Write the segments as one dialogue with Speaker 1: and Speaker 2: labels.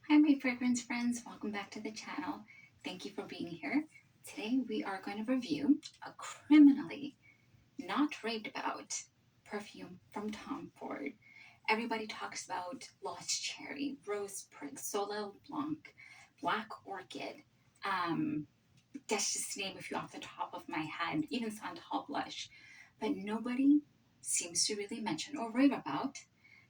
Speaker 1: Hi, my fragrance friends. Welcome back to the channel. Thank you for being here. Today we are going to review a criminally not raved about perfume from Tom Ford. Everybody talks about Lost Cherry, Rose Prick, Soleil Blanc, Black Orchid. That's just to name a few off the top of my head, even Santal Blush. But nobody seems to really mention or rave about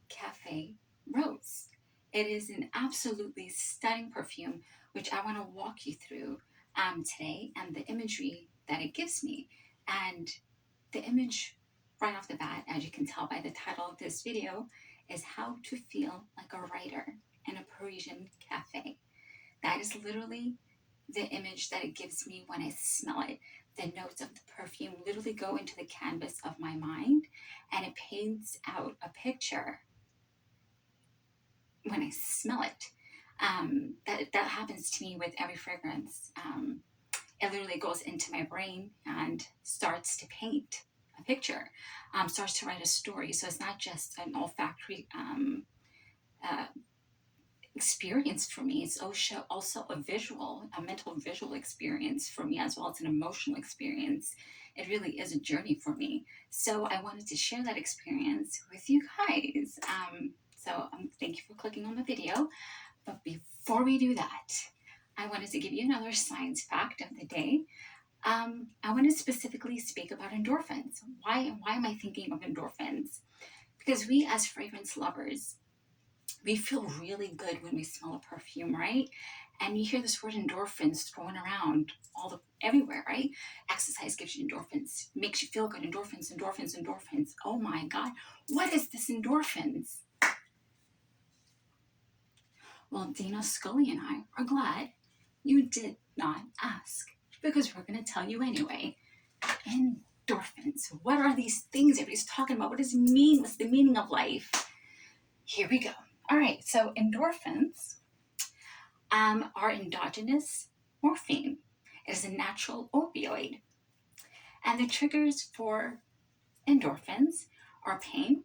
Speaker 1: Cafe Rose. It is an absolutely stunning perfume, which I want to walk you through today and the imagery that it gives me. And the image right off the bat, as you can tell by the title of this video, is how to feel like a writer in a Parisian cafe. That is literally the image that it gives me when I smell it. The notes of the perfume literally go into the canvas of my mind and it paints out a picture when I smell it. That happens to me with every fragrance. It literally goes into my brain and starts to paint a picture, starts to write a story. So it's not just an olfactory uh, experience for me. It's also a mental visual experience for me, as well as an emotional experience. It really is a journey for me. So I wanted to share that experience with you guys. Thank you for clicking on the video. But before we do that, I wanted to give you another science fact of the day. I want to specifically speak about endorphins. Why am I thinking of endorphins? Because we as fragrance lovers, we feel really good when we smell a perfume, right? And you hear this word endorphins thrown around everywhere, right? Exercise gives you endorphins, makes you feel good. Endorphins, endorphins, endorphins. Oh my God, what is this endorphins? Well, Dana Scully and I are glad you did not ask, because we're going to tell you anyway. Endorphins. What are these things everybody's talking about? What does it mean? What's the meaning of life? Here we go. All right, so endorphins are endogenous morphine. It is a natural opioid. And the triggers for endorphins are pain,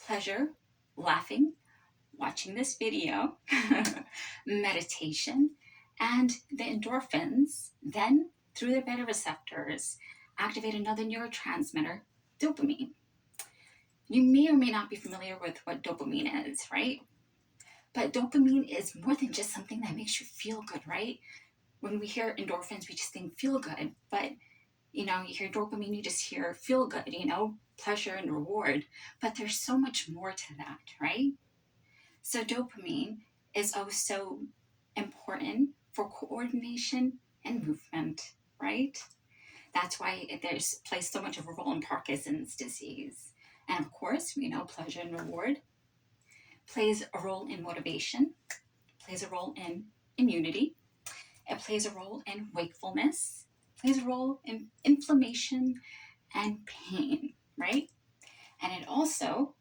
Speaker 1: pleasure, laughing, watching this video, meditation, and the endorphins then, through the beta receptors, activate another neurotransmitter, dopamine. You may or may not be familiar with what dopamine is, right? But dopamine is more than just something that makes you feel good, right? When we hear endorphins, we just think feel good. But, you hear dopamine, you just hear feel good, pleasure and reward. But there's so much more to that, right? So dopamine is also important for coordination and movement, right? That's why there's plays so much of a role in Parkinson's disease. And of course, we know pleasure and reward plays a role in motivation, plays a role in immunity, it plays a role in wakefulness, plays a role in inflammation and pain, right? And it also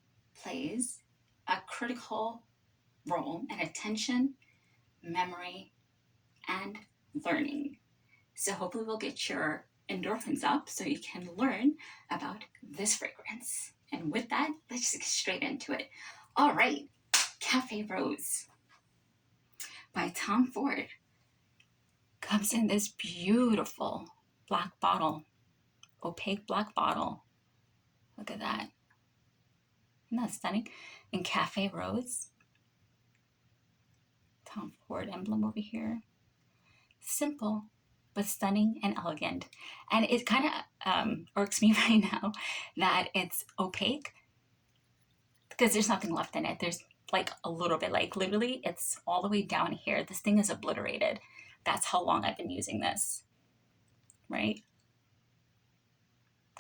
Speaker 1: plays a critical role in attention, memory, and learning. So hopefully we'll get your endorphins up so you can learn about this fragrance. And with that, let's just get straight into it. All right, Cafe Rose by Tom Ford comes in this beautiful black bottle, opaque black bottle. Look at that. Isn't that stunning? In Cafe Rose, Tom Ford emblem over here. Simple, but stunning and elegant. And it kind of irks me right now that it's opaque because there's nothing left in it. There's like a little bit, like literally it's all the way down here. This thing is obliterated. That's how long I've been using this, right?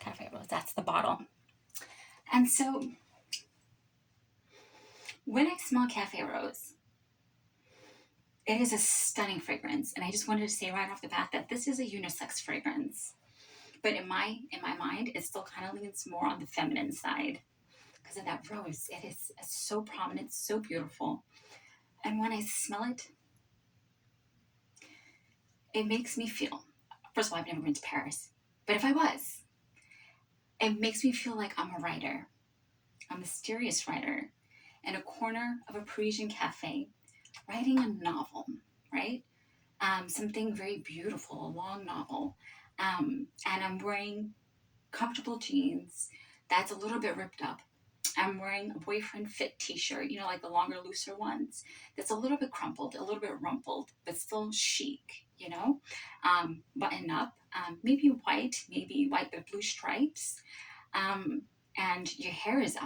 Speaker 1: Cafe Rose, that's the bottle. And so when I smell Cafe Rose, it is a stunning fragrance. And I just wanted to say right off the bat that this is a unisex fragrance. But in my mind, it still kind of leans more on the feminine side because of that rose. It is so prominent, so beautiful. And when I smell it, it makes me feel, first of all, I've never been to Paris, but if I was, it makes me feel like I'm a writer, a mysterious writer, in a corner of a Parisian cafe writing a novel, right? Something very beautiful, a long novel. And I'm wearing comfortable jeans that's a little bit ripped up. I'm wearing a boyfriend fit t-shirt, you know, like the longer, looser ones, that's a little bit crumpled, a little bit rumpled, but still chic, you know, button up, maybe white with blue stripes, um, and your hair is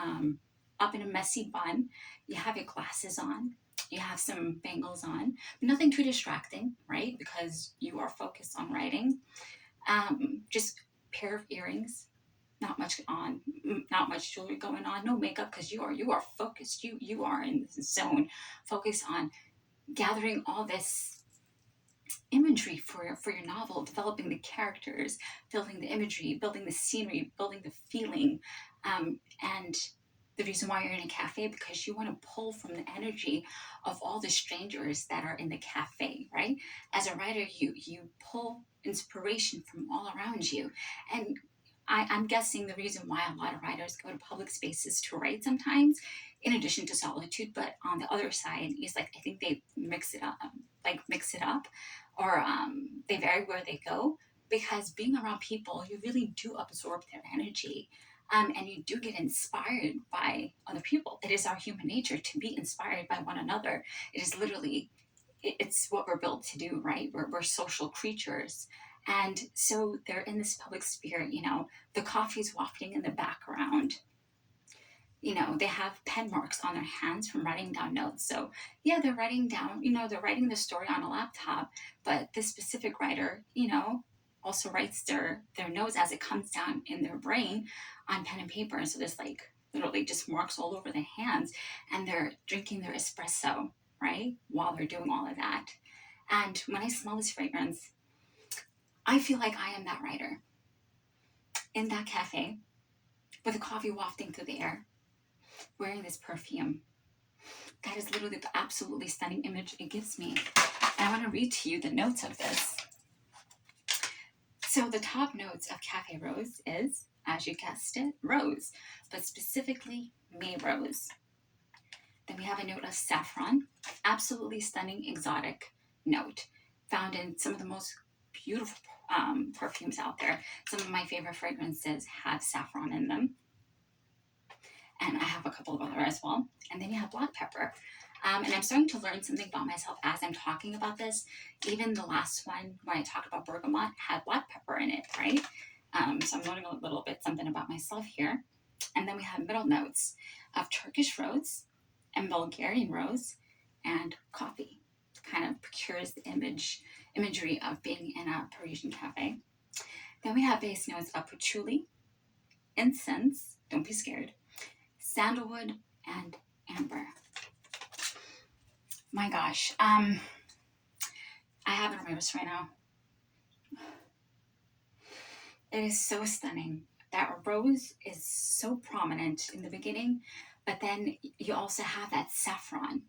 Speaker 1: um, up in a messy bun. You have your glasses on. You have some bangles on, nothing too distracting, right? Because you are focused on writing. Just pair of earrings, not much on, not much jewelry going on, no makeup, because you are focused. You are in the zone, focused on gathering all this imagery for your novel, developing the characters, building the imagery, building the scenery, building the feeling, and the reason why you're in a cafe, because you want to pull from the energy of all the strangers that are in the cafe, right? As a writer, you pull inspiration from all around you, and I'm guessing the reason why a lot of writers go to public spaces to write sometimes, in addition to solitude, but on the other side is like I think they mix it up, or they vary where they go, because being around people, you really do absorb their energy, and you do get inspired by other people. It is our human nature to be inspired by one another. It is literally, it's what we're built to do, right? We're social creatures. And so they're in this public sphere, you know, the coffee's wafting in the background. You know, they have pen marks on their hands from writing down notes. So, yeah, they're writing down, you know, they're writing the story on a laptop, but this specific writer, you know, also writes their notes as it comes down in their brain on pen and paper. And so there's like literally just marks all over the hands, and they're drinking their espresso, right? While they're doing all of that. And when I smell this fragrance, I feel like I am that writer in that cafe with the coffee wafting through the air, wearing this perfume. That is literally the absolutely stunning image it gives me. And I want to read to you the notes of this. So the top notes of Cafe Rose is, as you guessed it, rose, but specifically May rose. Then we have a note of saffron, absolutely stunning exotic note, found in some of the most beautiful perfumes out there. Some of my favorite fragrances have saffron in them, and I have a couple of other as well. And then you have black pepper. And I'm starting to learn something about myself as I'm talking about this. Even the last one, when I talked about bergamot, had black pepper in it, right? So I'm learning a little bit something about myself here. And then we have middle notes of Turkish rose and Bulgarian rose and coffee. Kind of procures the imagery of being in a Parisian cafe. Then we have base notes of patchouli, incense, don't be scared, sandalwood, and amber. My gosh, I have it on my wrist right now. It is so stunning. That rose is so prominent in the beginning, but then you also have that saffron.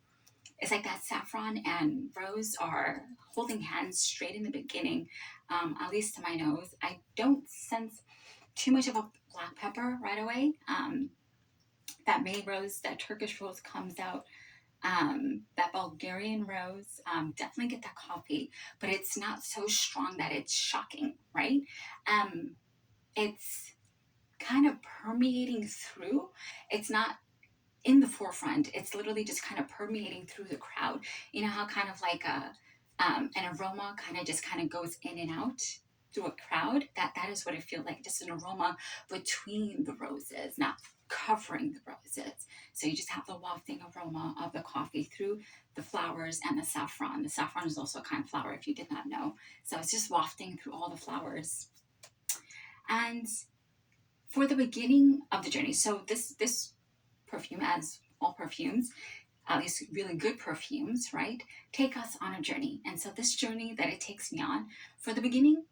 Speaker 1: It's like that saffron and rose are holding hands straight in the beginning, at least to my nose. I don't sense too much of a black pepper right away. That May rose, that Turkish rose comes out. That Bulgarian rose, definitely get that coffee, but it's not so strong that it's shocking, right? It's kind of permeating through. It's not in the forefront. It's literally just kind of permeating through the crowd. You know how kind of like an aroma kind of just kind of goes in and out through a crowd. That is what it feels like. Just an aroma between the roses, not covering the roses. So you just have the wafting aroma of the coffee through the flowers and the saffron. The saffron is also a kind of flower, if you did not know. So it's just wafting through all the flowers. And for the beginning of the journey, so this perfume, as all perfumes, at least really good perfumes, right, take us on a journey. And so this journey that it takes me on, for the beginning,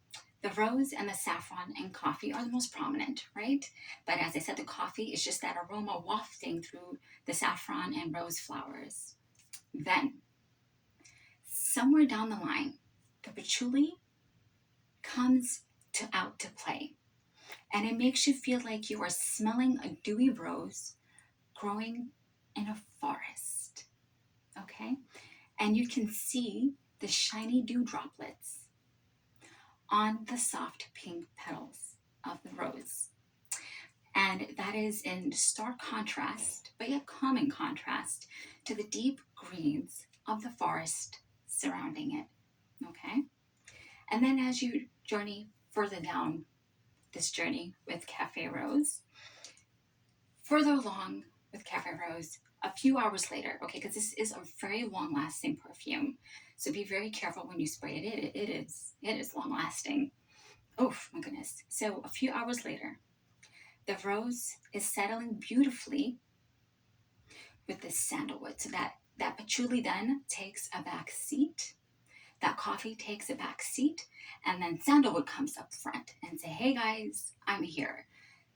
Speaker 1: the rose and the saffron and coffee are the most prominent, right? But as I said, the coffee is just that aroma wafting through the saffron and rose flowers. Then, somewhere down the line, the patchouli comes out to play. And it makes you feel like you are smelling a dewy rose growing in a forest. Okay? and you can see the shiny dew droplets on the soft pink petals of the rose. And that is in stark contrast, but yet calming contrast, to the deep greens of the forest surrounding it. Okay? And then as you journey further down this journey with Cafe Rose, further along with Cafe Rose, a few hours later, okay, because this is a very long lasting perfume. So be very careful when you spray it. It is long lasting. Oh my goodness. So a few hours later, the rose is settling beautifully with this sandalwood. So that patchouli then takes a back seat. That coffee takes a back seat, and then sandalwood comes up front and say, "Hey guys, I'm here."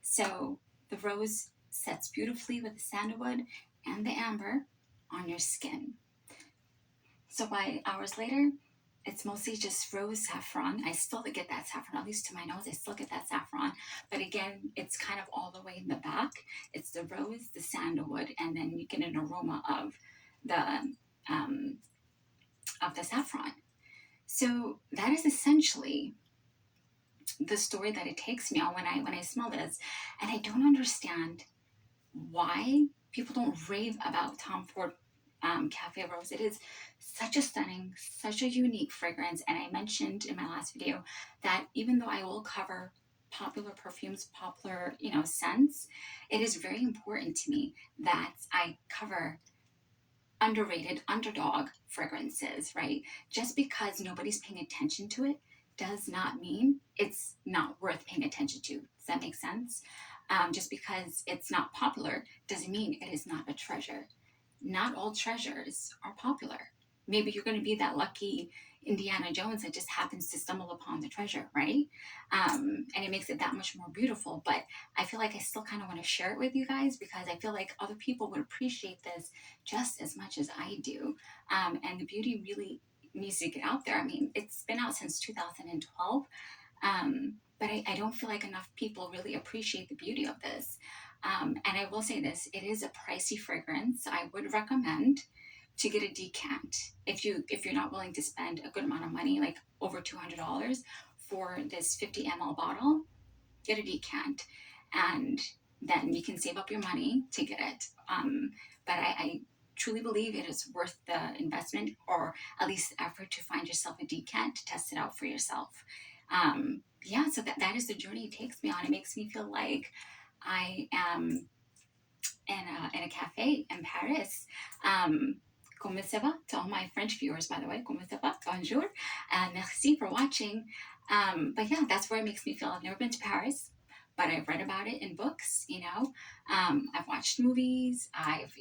Speaker 1: So the rose sets beautifully with the sandalwood and the amber on your skin. So by hours later, it's mostly just rose saffron. I still get that saffron, at least to my nose, I still get that saffron. But again, it's kind of all the way in the back. It's the rose, the sandalwood, and then you get an aroma um, of the saffron. So that is essentially the story that it takes me on when I smell this, and I don't understand why people don't rave about Tom Ford Cafe Rose. It is such a stunning, such a unique fragrance. And I mentioned in my last video that even though I will cover popular perfumes, popular, scents, it is very important to me that I cover underrated underdog fragrances, right? Just because nobody's paying attention to it does not mean it's not worth paying attention to. Does that make sense? Just because it's not popular doesn't mean it is not a treasure. Not all treasures are popular. Maybe you're going to be that lucky Indiana Jones that just happens to stumble upon the treasure, right? And it makes it that much more beautiful. But I feel like I still kind of want to share it with you guys because I feel like other people would appreciate this just as much as I do. And the beauty really needs to get out there. I mean, it's been out since 2012. But I don't feel like enough people really appreciate the beauty of this. And I will say this, it is a pricey fragrance. I would recommend to get a decant if you're not willing to spend a good amount of money, like over $200 for this 50 ml bottle. Get a decant, and then you can save up your money to get it. But I truly believe it is worth the investment, or at least the effort, to find yourself a decant to test it out for yourself. Yeah, so that is the journey it takes me on. It makes me feel like I am in a cafe in Paris. Comment ça va? To all my French viewers, by the way, comment ça va? Bonjour. Merci for watching. But yeah, that's where it makes me feel. I've never been to Paris, but I've read about it in books, I've watched movies, I've,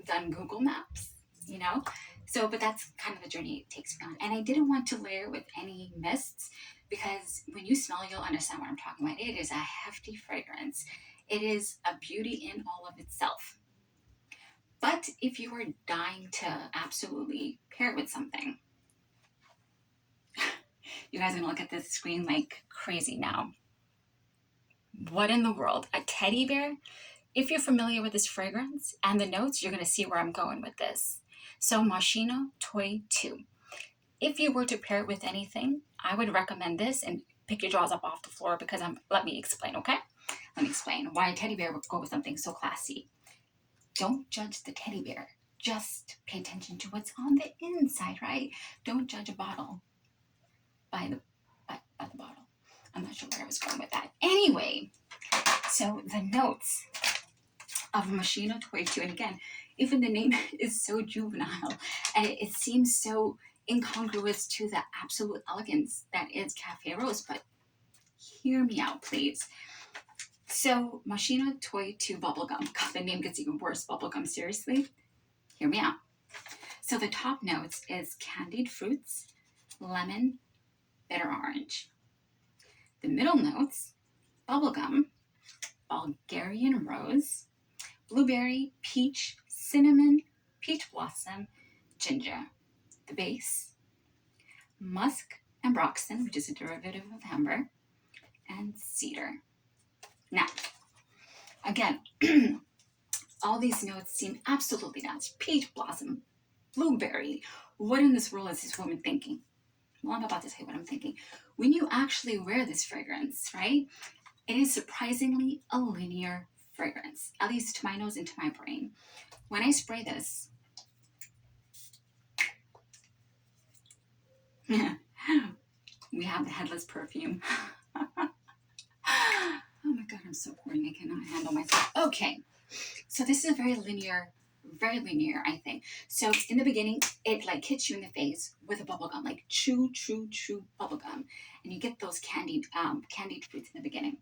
Speaker 1: done Google Maps, So, but that's kind of the journey it takes me on. And I didn't want to layer with any mists because when you smell, you'll understand what I'm talking about. It is a hefty fragrance. It is a beauty in all of itself. But if you were dying to absolutely pair it with something, you guys are gonna look at this screen like crazy now. What in the world? A teddy bear? If you're familiar with this fragrance and the notes, you're gonna see where I'm going with this. So Moschino Toy 2. If you were to pair it with anything, I would recommend this, and pick your jaws up off the floor because let me explain, okay? Let me explain why a teddy bear would go with something so classy. Don't judge the teddy bear. Just pay attention to what's on the inside, right? Don't judge a bottle by the bottle. I'm not sure where I was going with that. Anyway, so the notes of Moschino Toy 2, and again, even the name is so juvenile, and it seems so incongruous to the absolute elegance that is Cafe Rose, but hear me out, please. So, Moschino Toy 2 Bubblegum. God, the name gets even worse. Bubblegum, seriously? Hear me out. So, the top notes is candied fruits, lemon, bitter orange. The middle notes, bubblegum, Bulgarian rose, blueberry, peach, cinnamon, peach blossom, ginger. The base, musk and broxton, which is a derivative of amber, and cedar. Now, again, all these notes seem absolutely nuts. Peach blossom. blueberry. What in this world is this woman thinking? Well, I'm about to say what I'm thinking. When you actually wear this fragrance, right, it is surprisingly a linear fragrance, at least to my nose and to my brain. When I spray this, we have the headless perfume. Oh my God, I'm so horny. I cannot handle myself. Okay, so this is very linear, I think. So in the beginning, it like hits you in the face with a bubble gum, like chew, bubble gum, and you get those candied fruits in the beginning,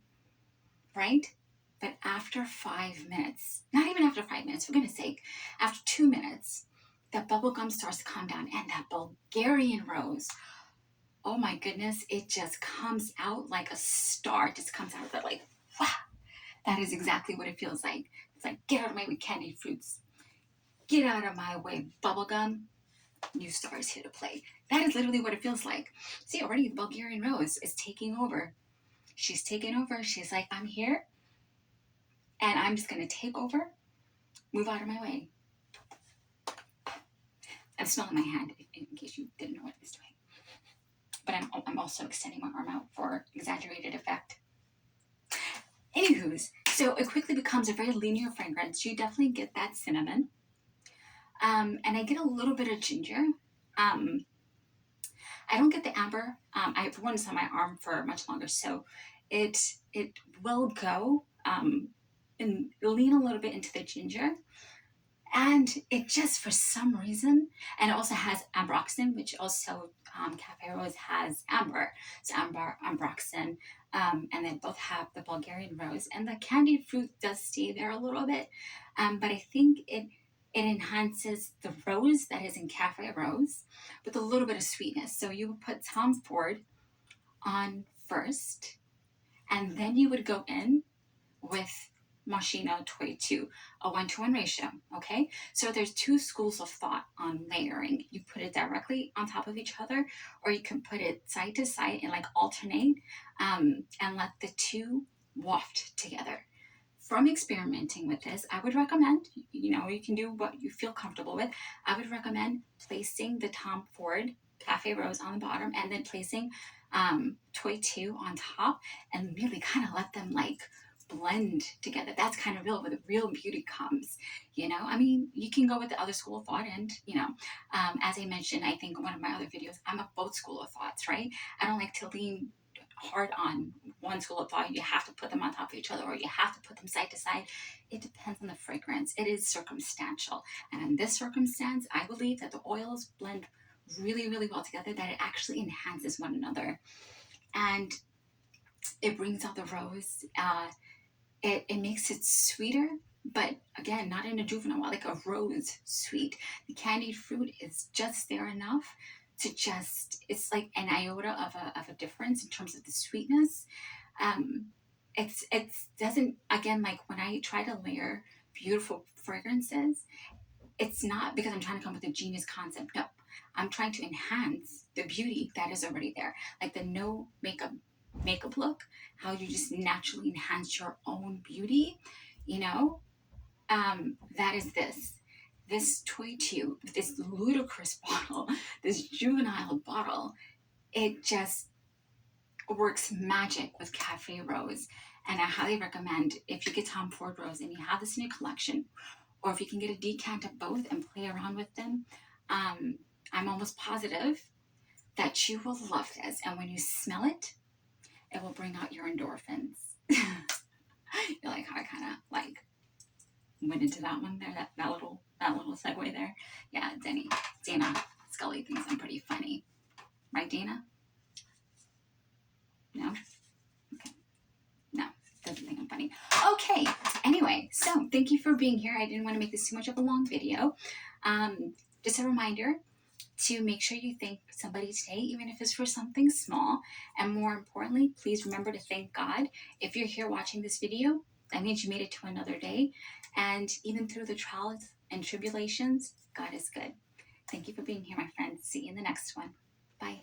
Speaker 1: right? But after 5 minutes, not even after 5 minutes, for goodness sake, after 2 minutes, that bubble gum starts to calm down, and that Bulgarian rose, oh my goodness, it just comes out like a star. It just comes out of it like, wow. That is exactly what it feels like. It's like, get out of my way, candied fruits. Get out of my way, bubblegum. New star is here to play. That is literally what it feels like. See, already the Bulgarian rose is taking over. She's taking over. She's like, I'm here, and I'm just going to take over. Move out of my way. I'm smelling my hand, in case you didn't know what I was doing. But I'm also extending my arm out for exaggerated effect. Anywho's, so it quickly becomes a very linear fragrance. You definitely get that cinnamon. And I get a little bit of ginger. I don't get the amber. I've worn this on my arm for much longer, so it will go and lean a little bit into the ginger. And it just, for some reason, and it also has ambroxan, which also Cafe Rose has amber. So amber, ambroxan, and they both have the Bulgarian rose. And the candied fruit does stay there a little bit, but I think it enhances the rose that is in Cafe Rose with a little bit of sweetness. So you would put Tom Ford on first, and then you would go in with Moschino Toy 2, a 1-to-1 ratio, okay? So there's two schools of thought on layering. You put it directly on top of each other, or you can put it side to side and like alternate and let the two waft together. From experimenting with this, I would recommend, you can do what you feel comfortable with. I would recommend placing the Tom Ford Cafe Rose on the bottom and then placing Toy 2 on top and really kind of let them like blend together. That's kind of where the real beauty comes. I mean, you can go with the other school of thought, and as I mentioned, I think one of my other videos, I'm a both school of thoughts, right? I don't like to lean hard on one school of thought. You have to put them on top of each other, or you have to put them side to side. It depends on the fragrance. It is circumstantial, and in this circumstance, I believe that the oils blend really, really well together, that it actually enhances one another, and it brings out the rose. It makes it sweeter, but again, not in a juvenile way, like a rose sweet. The candied fruit is just there enough to it's like an iota of a difference in terms of the sweetness. It doesn't, again, like when I try to layer beautiful fragrances, it's not because I'm trying to come up with a genius concept. No, I'm trying to enhance the beauty that is already there, like the no makeup look, how you just naturally enhance your own beauty, that is this Toy 2, this ludicrous bottle, this juvenile bottle. It just works magic with Cafe Rose, and I highly recommend, if you get Tom Ford Rose and you have this in your collection, or if you can get a decant of both and play around with them, I'm almost positive that you will love this, and when you smell it, it will bring out your endorphins. You like how I kind of like went into that one there, that little segue there. Yeah, Dana Scully thinks I'm pretty funny, right, Dana? No, okay, no, doesn't think I'm funny. Okay, anyway, so thank you for being here. I didn't want to make this too much of a long video. Just a reminder to make sure you thank somebody today, even if it's for something small. And more importantly, please remember to thank God. If you're here watching this video, that means you made it to another day. And even through the trials and tribulations, God is good. Thank you for being here, my friends. See you in the next one. Bye.